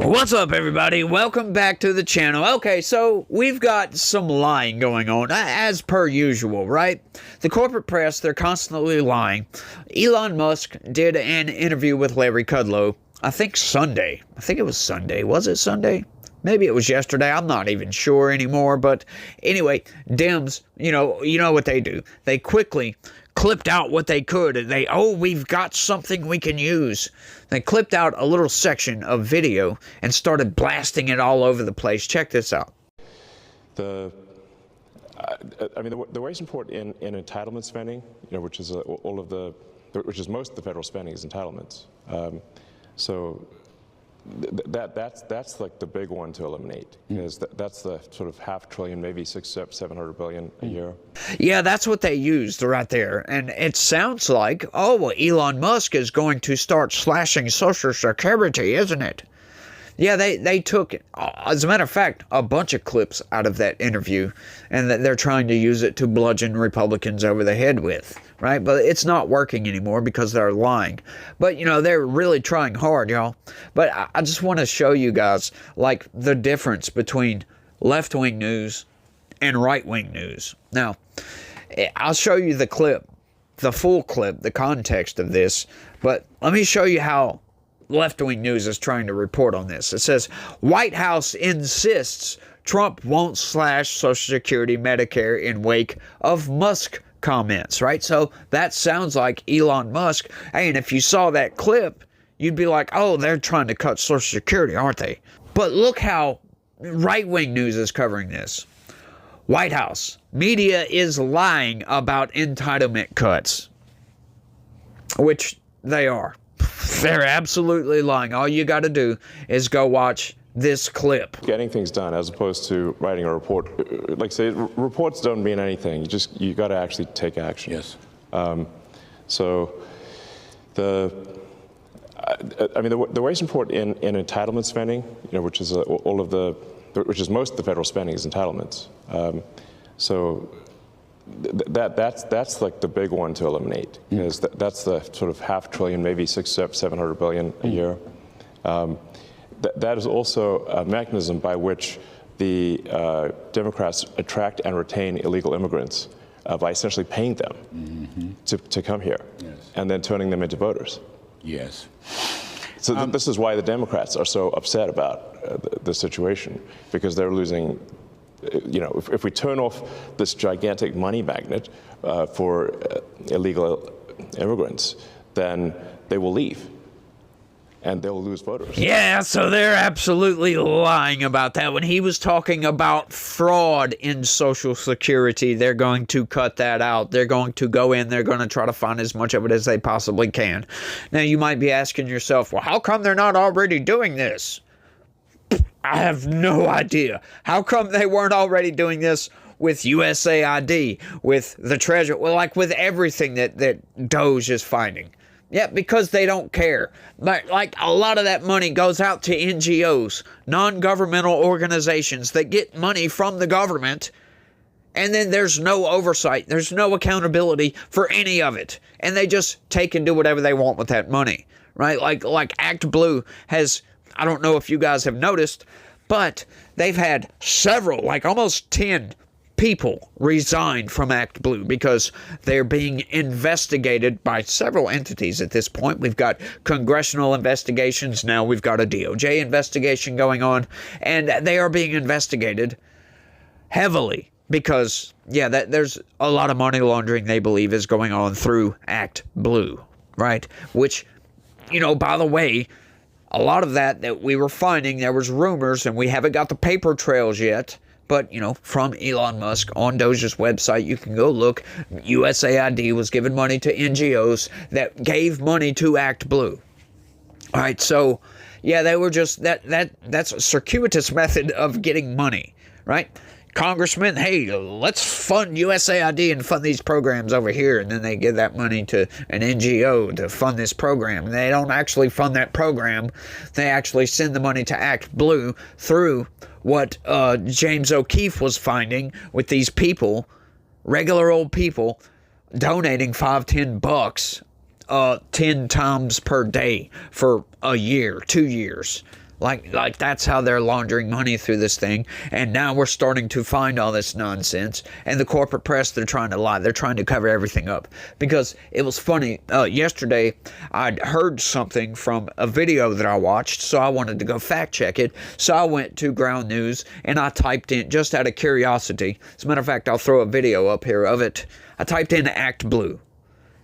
What's up, everybody? Welcome back to the channel. Okay, so we've got some lying going on, as per usual, right? The corporate press, they're constantly lying. Elon Musk did an interview with Larry Kudlow, I think Sunday. I think it was Sunday. Was it Sunday? Maybe it was yesterday. I'm not even sure anymore. But anyway, Dems, you know what they do. They quickly clipped out what they could. We've got something we can use. They clipped out a little section of video and started blasting it all over the place. Check this out. The waste report in entitlement spending, which is which is most of the federal spending is entitlements. That's like the big one to eliminate, because that's the sort of $500 billion, maybe $700 billion a year. Yeah, that's what they used right there. And it sounds like, oh, well, Elon Musk is going to start slashing Social Security, isn't it? Yeah, they took, as a matter of fact, a bunch of clips out of that interview, and that they're trying to use it to bludgeon Republicans over the head with, right? But it's not working anymore because they're lying. But, they're really trying hard, y'all. But I just want to show you guys, like, the difference between left-wing news and right-wing news. Now, I'll show you the clip, the full clip, the context of this, but let me show you how left-wing news is trying to report on this. It says, White House insists Trump won't slash Social Security, Medicare in wake of Musk comments, right? So that sounds like Elon Musk. Hey, and if you saw that clip, you'd be like, oh, they're trying to cut Social Security, aren't they? But look how right-wing news is covering this. White House, media is lying about entitlement cuts, which they are. They're absolutely lying. All you got to do is go watch this clip. Getting things done as opposed to writing a report. Like say, reports don't mean anything. You got to actually take action. Yes. The waste report in entitlement spending, which is which is most of the federal spending is entitlements. That's like the big one to eliminate, because that's the sort of $500 billion, maybe $700 billion a year. That is also a mechanism by which the Democrats attract and retain illegal immigrants by essentially paying them to come here, and then turning them into voters. Yes. So this is why the Democrats are so upset about the situation, because they're losing. If we turn off this gigantic money magnet for illegal immigrants, then they will leave, and they'll lose voters. Yeah, so they're absolutely lying about that. When he was talking about fraud in Social Security, they're going to cut that out. They're going to go in, they're going to try to find as much of it as they possibly can. Now, you might be asking yourself, well, how come they're not already doing this? I have no idea. How come they weren't already doing this with USAID, with the Treasury, well, like with everything that Doge is finding? Yeah, because they don't care. Like a lot of that money goes out to NGOs, non-governmental organizations that get money from the government, and then there's no oversight. There's no accountability for any of it. And they just take and do whatever they want with that money, right? Like Act Blue has, I don't know if you guys have noticed, but they've had several, like almost 10 people resign from Act Blue because they're being investigated by several entities at this point. We've got congressional investigations. Now we've got a DOJ investigation going on, and they are being investigated heavily because, yeah, there's a lot of money laundering they believe is going on through Act Blue, right? Which, by the way, a lot of that we were finding, there was rumors, and we haven't got the paper trails yet, but, from Elon Musk on Doge's website, you can go look. USAID was giving money to NGOs that gave money to Act Blue. All right, so, yeah, they were just, that's a circuitous method of getting money, right? Congressman, hey, let's fund USAID and fund these programs over here. And then they give that money to an NGO to fund this program. And they don't actually fund that program. They actually send the money to Act Blue through what James O'Keefe was finding with these people, regular old people, donating $5-10 10 times per day for a year, 2 years. Like that's how they're laundering money through this thing. And now we're starting to find all this nonsense. And the corporate press, they're trying to lie. They're trying to cover everything up. Because it was funny. Yesterday, I'd heard something from a video that I watched, so I wanted to go fact check it. So I went to Ground News and I typed in, just out of curiosity. As a matter of fact, I'll throw a video up here of it. I typed in Act Blue.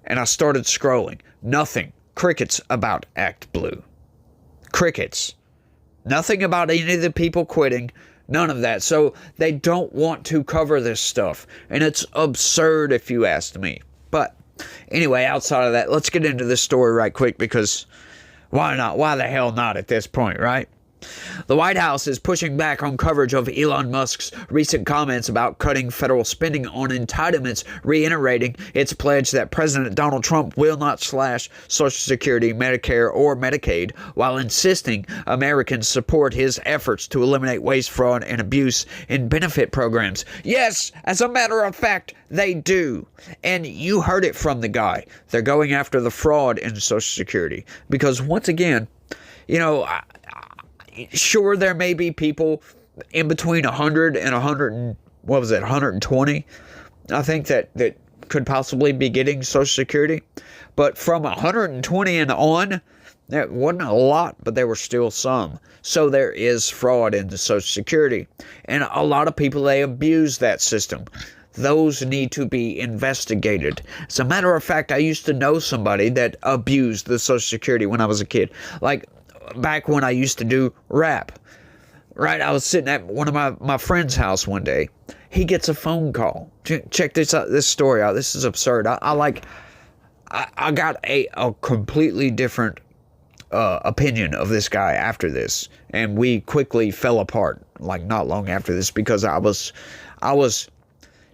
And I started scrolling. Nothing. Crickets about Act Blue. Crickets. Nothing about any of the people quitting. None of that. So they don't want to cover this stuff. And it's absurd if you asked me. But anyway, outside of that, let's get into this story right quick because why not? Why the hell not at this point, right? The White House is pushing back on coverage of Elon Musk's recent comments about cutting federal spending on entitlements, reiterating its pledge that President Donald Trump will not slash Social Security, Medicare, or Medicaid, while insisting Americans support his efforts to eliminate waste, fraud, and abuse in benefit programs. Yes, as a matter of fact, they do. And you heard it from the guy. They're going after the fraud in Social Security. Because once again, you know, sure, there may be people in between 100 and 120, I think that could possibly be getting Social Security. But from 120 and on, there wasn't a lot, but there were still some. So there is fraud in the Social Security. And a lot of people, they abuse that system. Those need to be investigated. As a matter of fact, I used to know somebody that abused the Social Security when I was a kid. Like, back when I used to do rap, right? I was sitting at one of my friend's house one day. He gets a phone call. Check this story out. This is absurd. I got a completely different opinion of this guy after this, and we quickly fell apart. Like not long after this, because I was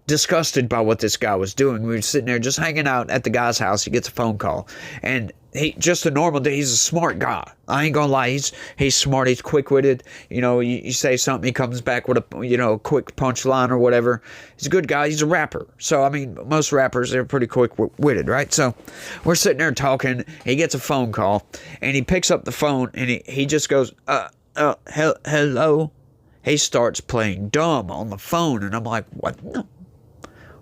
disgusted by what this guy was doing. We were sitting there just hanging out at the guy's house. He gets a phone call, and he just a normal day. He's a smart guy. I ain't gonna lie. He's smart. He's quick-witted. You know, you say something, he comes back with a quick punchline or whatever. He's a good guy. He's a rapper. So I mean, most rappers, they're pretty quick-witted, right? So we're sitting there talking. He gets a phone call, and he picks up the phone, and he just goes, hello. He starts playing dumb on the phone, and I'm like, what? No.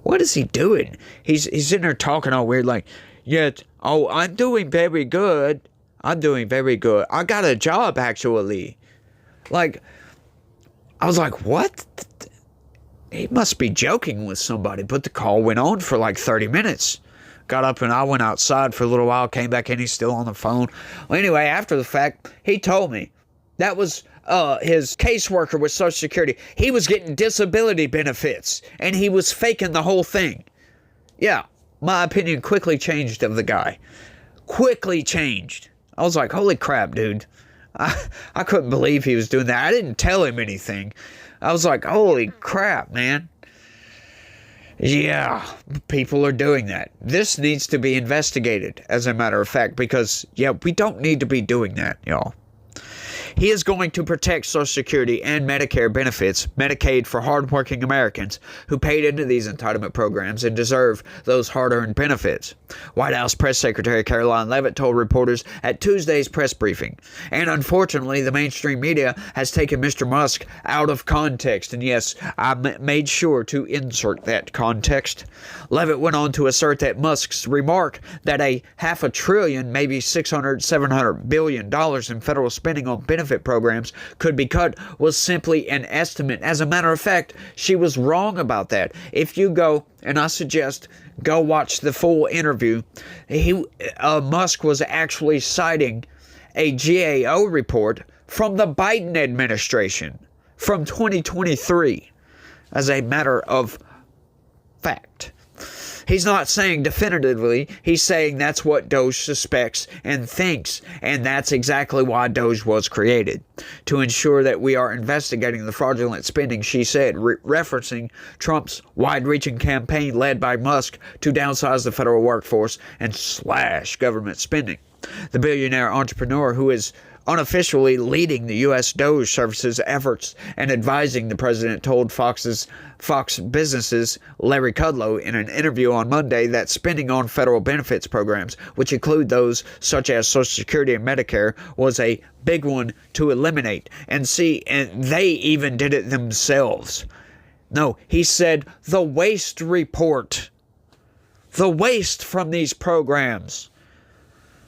What is he doing? He's sitting there talking all weird, like, yeah, oh, I'm doing very good. I'm doing very good. I got a job, actually. Like, I was like, what? He must be joking with somebody. But the call went on for like 30 minutes. Got up and I went outside for a little while, came back in, he's still on the phone. Well, anyway, after the fact, he told me that was his caseworker with Social Security. He was getting disability benefits, and he was faking the whole thing. Yeah, my opinion quickly changed of the guy. Quickly changed. I was like, holy crap, dude. I couldn't believe he was doing that. I didn't tell him anything. I was like, holy crap, man. Yeah, people are doing that. This needs to be investigated, as a matter of fact, because, yeah, we don't need to be doing that, y'all. He is going to protect Social Security and Medicare benefits, Medicaid for hardworking Americans who paid into these entitlement programs and deserve those hard-earned benefits. White House Press Secretary Caroline Leavitt told reporters at Tuesday's press briefing. And unfortunately, the mainstream media has taken Mr. Musk out of context. And yes, I made sure to insert that context. Leavitt went on to assert that Musk's remark that a $500 billion, maybe $700 billion in federal spending on benefit programs could be cut was simply an estimate. As a matter of fact, she was wrong about that. If you go, and I suggest go watch the full interview, Musk was actually citing a GAO report from the Biden administration from 2023 as a matter of fact. He's not saying definitively. He's saying that's what Doge suspects and thinks. And that's exactly why Doge was created. To ensure that we are investigating the fraudulent spending, she said, referencing Trump's wide-reaching campaign led by Musk to downsize the federal workforce and slash government spending. The billionaire entrepreneur, who is unofficially leading the U.S. DOJ Service's efforts and advising the president, told Fox Business's Larry Kudlow in an interview on Monday that spending on federal benefits programs, which include those such as Social Security and Medicare, was a big one to eliminate. And they even did it themselves. No, he said the waste report. The waste from these programs.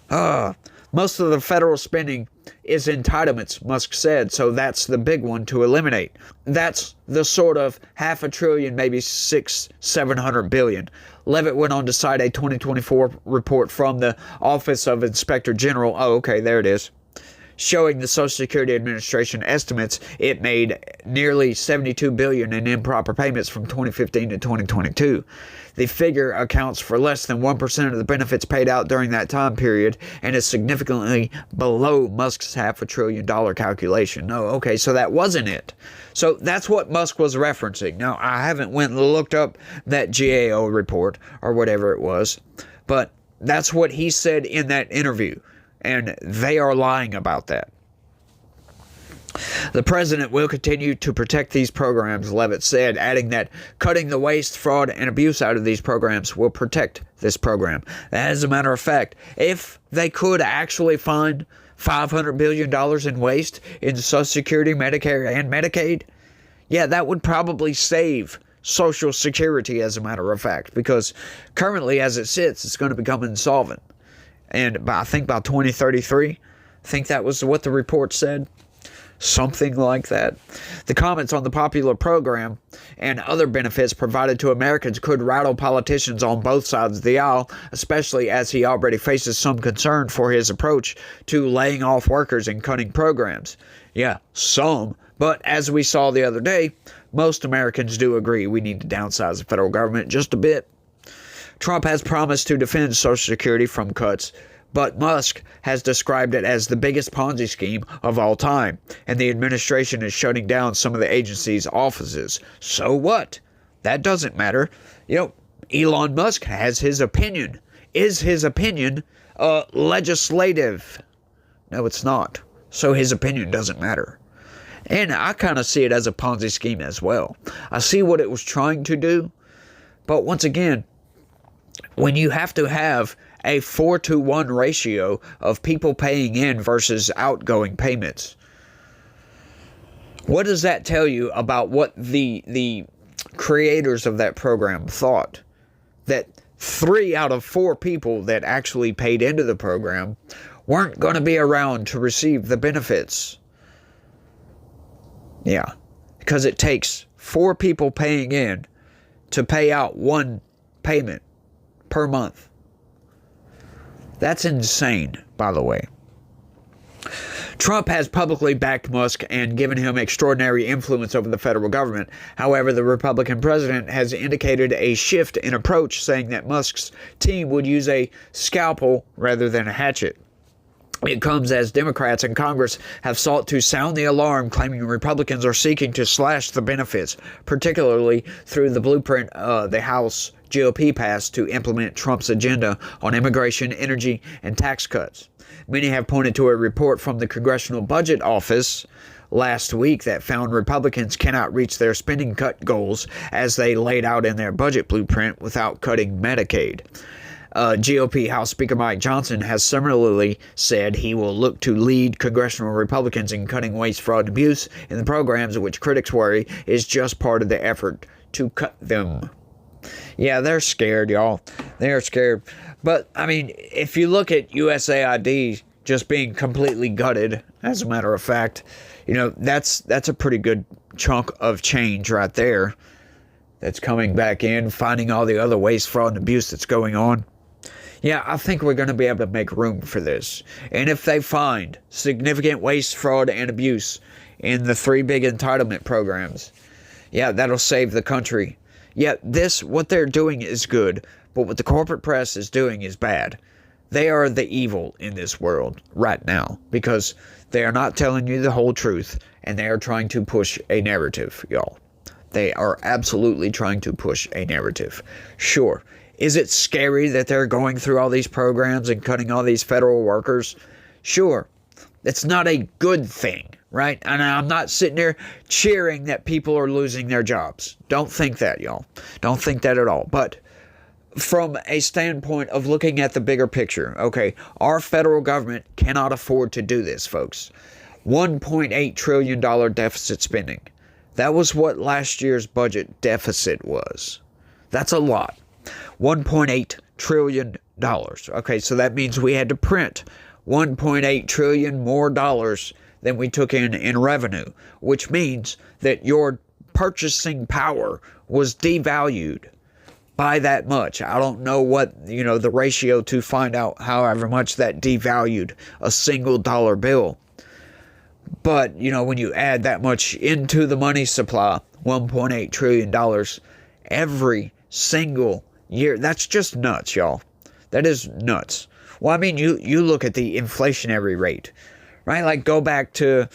Most of the federal spending is entitlements, Musk said, so that's the big one to eliminate. That's the sort of $500 billion, maybe $700 billion. Levitt went on to cite a 2024 report from the Office of Inspector General. Oh, okay, there it is. Showing the Social Security Administration estimates it made nearly $72 billion in improper payments from 2015 to 2022. The figure accounts for less than 1% of the benefits paid out during that time period and is significantly below Musk's $500 billion calculation. Oh, okay, so that wasn't it. So that's what Musk was referencing. Now, I haven't went and looked up that GAO report or whatever it was, but that's what he said in that interview. And they are lying about that. The president will continue to protect these programs, Levitt said, adding that cutting the waste, fraud, and abuse out of these programs will protect this program. As a matter of fact, if they could actually find $500 billion in waste in Social Security, Medicare, and Medicaid, yeah, that would probably save Social Security, as a matter of fact, because currently, as it sits, it's going to become insolvent. And I think by 2033, I think that was what the report said. Something like that. The comments on the popular program and other benefits provided to Americans could rattle politicians on both sides of the aisle, especially as he already faces some concern for his approach to laying off workers and cutting programs. Yeah, some. But as we saw the other day, most Americans do agree we need to downsize the federal government just a bit. Trump has promised to defend Social Security from cuts, but Musk has described it as the biggest Ponzi scheme of all time, and the administration is shutting down some of the agency's offices. So what? That doesn't matter. Elon Musk has his opinion. Is his opinion legislative? No, it's not. So his opinion doesn't matter. And I kind of see it as a Ponzi scheme as well. I see what it was trying to do, but once again, when you have to have a 4-to-1 ratio of people paying in versus outgoing payments, what does that tell you about what the creators of that program thought? That 3 out of 4 people that actually paid into the program weren't going to be around to receive the benefits. Yeah, because it takes 4 people paying in to pay out 1 payment per month. That's insane, by the way. Trump has publicly backed Musk and given him extraordinary influence over the federal government. However, the Republican president has indicated a shift in approach, saying that Musk's team would use a scalpel rather than a hatchet. It comes as Democrats in Congress have sought to sound the alarm, claiming Republicans are seeking to slash the benefits, particularly through the blueprint the House GOP passed to implement Trump's agenda on immigration, energy, and tax cuts. Many have pointed to a report from the Congressional Budget Office last week that found Republicans cannot reach their spending cut goals as they laid out in their budget blueprint without cutting Medicaid. GOP House Speaker Mike Johnson has similarly said he will look to lead congressional Republicans in cutting waste, fraud, and abuse in the programs, which critics worry is just part of the effort to cut them. Yeah, they're scared, y'all. They're scared. But, I mean, if you look at USAID just being completely gutted, as a matter of fact, that's a pretty good chunk of change right there that's coming back in, finding all the other waste, fraud, and abuse that's going on. Yeah, I think we're going to be able to make room for this. And if they find significant waste, fraud, and abuse in the 3 big entitlement programs, yeah, that'll save the country. Yeah, what they're doing is good, but what the corporate press is doing is bad. They are the evil in this world right now because they are not telling you the whole truth, and they are trying to push a narrative, y'all. They are absolutely trying to push a narrative. Sure. Is it scary that they're going through all these programs and cutting all these federal workers? Sure. It's not a good thing, right? And I'm not sitting there cheering that people are losing their jobs. Don't think that, y'all. Don't think that at all. But from a standpoint of looking at the bigger picture, okay, our federal government cannot afford to do this, folks. $1.8 trillion deficit spending. That was what last year's budget deficit was. That's a lot. $1.8 trillion. Okay, so that means we had to print 1.8 trillion more dollars than we took in revenue, which means that your purchasing power was devalued by that much. I don't know what, the ratio to find out however much that devalued a single dollar bill. But, when you add that much into the money supply, $1.8 trillion every single year, that's just nuts, y'all. That is nuts. Well, I mean, you look at the inflationary rate, right? Like, go back to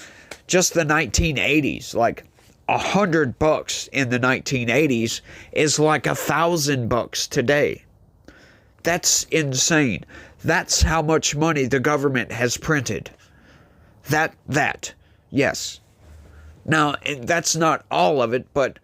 just the 1980s. Like, $100 in the 1980s is like $1,000 today. That's insane. That's how much money the government has printed. Yes. Now, that's not all of it, but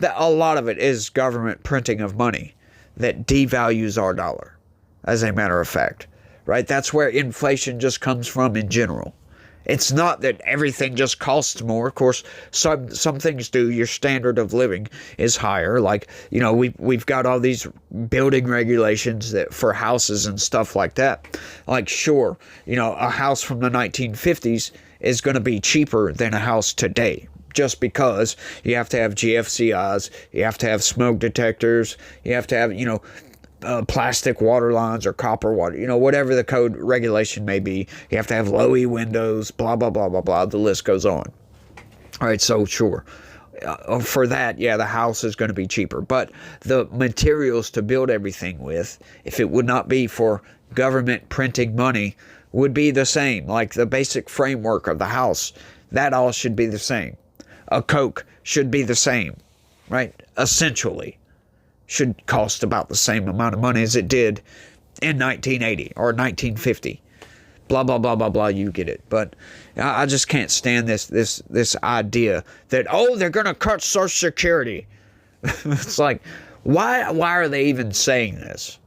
a lot of it is government printing of money that devalues our dollar, as a matter of fact. Right? That's where inflation just comes from in general. It's not that everything just costs more. Of course, some things do. Your standard of living is higher. Like, we've got all these building regulations that for houses and stuff like that. Like, sure, a house from the 1950s is going to be cheaper than a house today. Just because you have to have GFCIs, you have to have smoke detectors, you have to have, plastic water lines or copper water, whatever the code regulation may be. You have to have low-E windows, blah, blah, blah, blah, blah. The list goes on. All right, so sure. For that, yeah, the house is going to be cheaper. But the materials to build everything with, if it would not be for government printing money, would be the same. Like the basic framework of the house, that all should be the same. A Coke should be the same, right? Essentially. Should cost about the same amount of money as it did in 1980 or 1950. Blah, blah, blah, blah, blah. You get it. But I just can't stand this idea that, they're going to cut Social Security. It's like, why are they even saying this?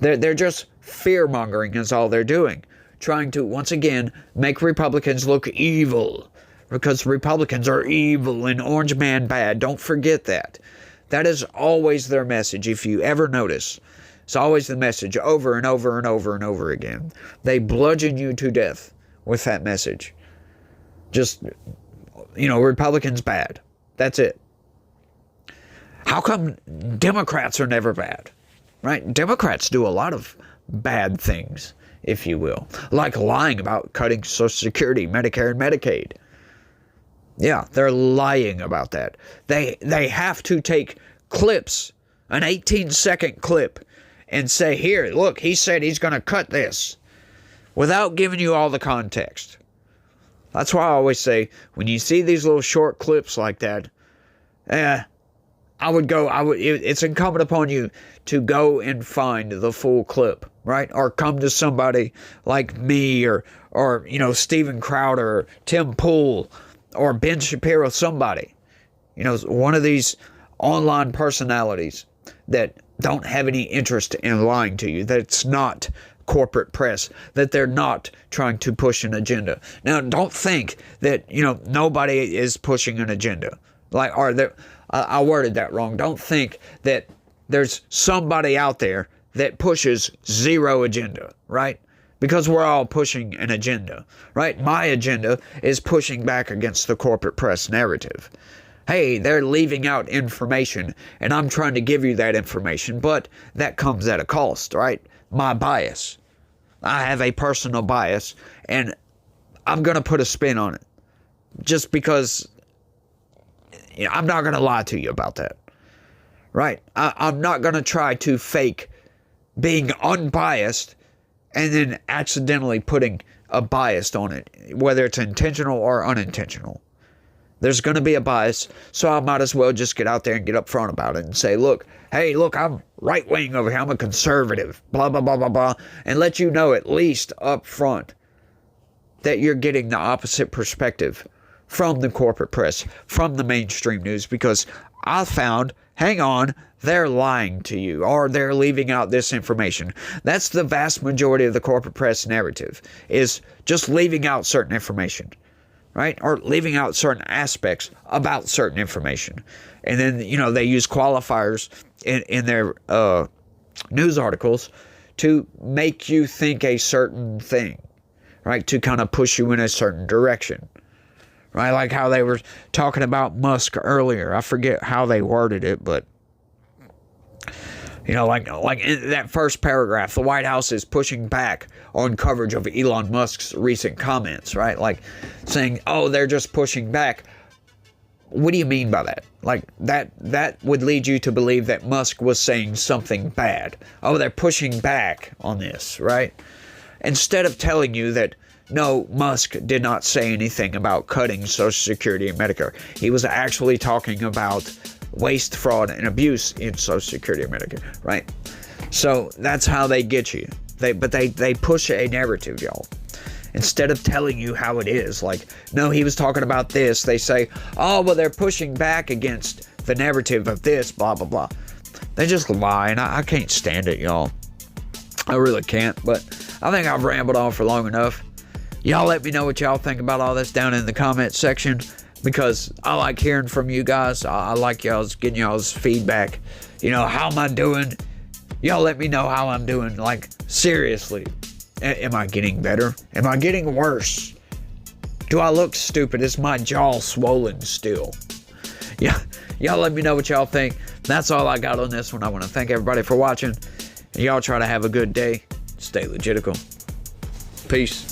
They're just fear-mongering is all they're doing. Trying to, once again, make Republicans look evil. Because Republicans are evil and Orange Man bad. Don't forget that. That is always their message, if you ever notice. It's always the message over and over and over and over again. They bludgeon you to death with that message. Just, Republicans bad. That's it. How come Democrats are never bad? Right? Democrats do a lot of bad things, if you will. Like lying about cutting Social Security, Medicare, and Medicaid. Yeah, they're lying about that. They have to take clips, an 18-second clip, and say, here, look, he said he's going to cut this, without giving you all the context. That's why I always say, when you see these little short clips like that, it's incumbent upon you to go and find the full clip, right? Or come to somebody like me or Steven Crowder, or Tim Pool, or Ben Shapiro, somebody, one of these online personalities that don't have any interest in lying to you, that it's not corporate press, that they're not trying to push an agenda. Now, don't think that, nobody is pushing an agenda. I worded that wrong. Don't think that there's somebody out there that pushes zero agenda, right? Because we're all pushing an agenda, right? My agenda is pushing back against the corporate press narrative. Hey, they're leaving out information, and I'm trying to give you that information, but that comes at a cost, right? My bias. I have a personal bias, and I'm going to put a spin on it. Just because I'm not going to lie to you about that, right? I'm not going to try to fake being unbiased and then accidentally putting a bias on it, whether it's intentional or unintentional. There's going to be a bias, so I might as well just get out there and get up front about it and say, look, I'm right-wing over here, I'm a conservative, blah, blah, blah, blah, blah, and let you know at least up front that you're getting the opposite perspective from the corporate press, from the mainstream news, because I found, hang on, they're lying to you, or they're leaving out this information. That's the vast majority of the corporate press narrative, is just leaving out certain information, right? Or leaving out certain aspects about certain information. And then, they use qualifiers in their news articles to make you think a certain thing, right? To kind of push you in a certain direction, right? Like how they were talking about Musk earlier. I forget how they worded it, but like in that first paragraph, the White House is pushing back on coverage of Elon Musk's recent comments, right? Like saying, oh, they're just pushing back. What do you mean by that? Like that would lead you to believe that Musk was saying something bad. Oh, they're pushing back on this, right? Instead of telling you that, no, Musk did not say anything about cutting Social Security and Medicare. He was actually talking about waste, fraud, and abuse in Social Security and Medicare, right? So that's how they get you. They push a narrative, y'all. Instead of telling you how it is, like, no, he was talking about this, they say, oh, well, they're pushing back against the narrative of this, blah, blah, blah. They just lie, and I can't stand it, y'all. I really can't, but I think I've rambled on for long enough. Y'all let me know what y'all think about all this down in the comment section, because I like hearing from you guys. I like getting y'all's feedback. How am I doing? Y'all let me know how I'm doing. Like, seriously. Am I getting better? Am I getting worse? Do I look stupid? Is my jaw swollen still? Yeah, y'all let me know what y'all think. That's all I got on this one. I want to thank everybody for watching. And y'all try to have a good day. Stay legitical. Peace.